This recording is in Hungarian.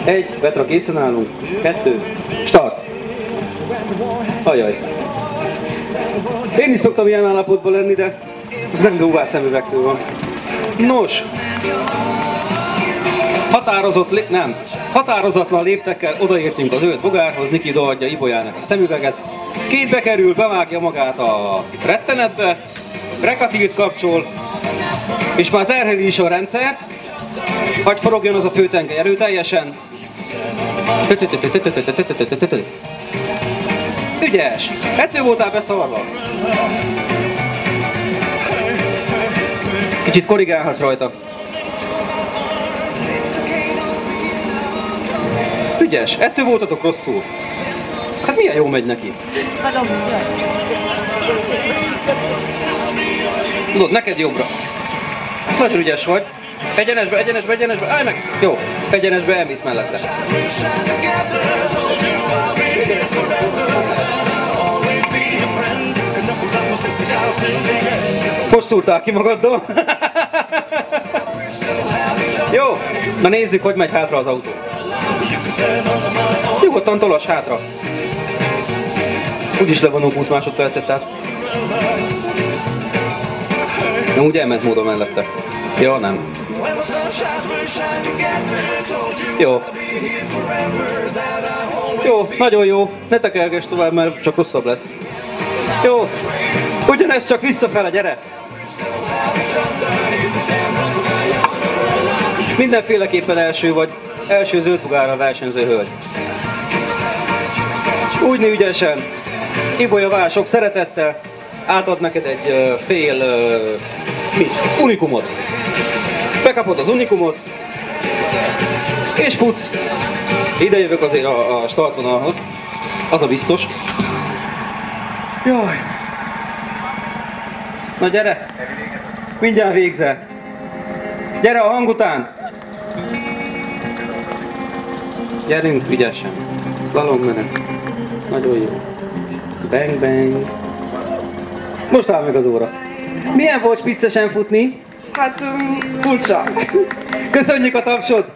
1, Petra, készen állunk. 2, start! Ajaj. Én is szoktam ilyen állapotban lenni, de ez nem dúvás szemüvegtől van. Nos, határozatlan léptekkel odaértünk az ölt bogárhoz, Niki odaadja Ibolyának a szemüveget, kétbe kerül, bevágja magát a rettenetbe, rekatilt kapcsol, és már terheli is a rendszert, hagy forogjon az a főtengely erőteljesen. Ügyes! Ettől voltál beszarva. Kicsit korrigálhatsz rajta. Ügyes! Ettől voltatok rosszul. Hát milyen jó megy neki. Tudod, neked jobbra. Nagyon ügyes vagy. Egyenesbe, egyenesbe, egyenesbe, állj meg! Jó, egyenesbe elmész mellette. Most szúrtál ki magaddal. Jó, na nézzük, hogy megy hátra az autó. Nyugodtan tolass hátra. Úgyis levonunk 20 másodpercet, tehát. Nem úgy elment módon mellette. Ja, nem. Jó. Jó, nagyon jó. Ne tekergess tovább, mert csak rosszabb lesz. Jó. Ugyanez csak visszafele, gyere! Mindenféleképpen első vagy. Első zöldfogárral versenyző hölgy. Úgy ügyesen. Ibolya vár sok szeretettel. Átad neked egy fél unikumot. Bekapod az unikumot, és futsz. Ide jövök azért a startvonalhoz. Az a biztos. Jaj. Na gyere. Mindjárt végzel. Gyere a hang után. Gyerünk ügyesen. Szlalommenet. Nagyon jó. Bang bang. Most áll meg az óra. Milyen volt spiccesen futni? Hát furcsa. Köszönjük a tapsot!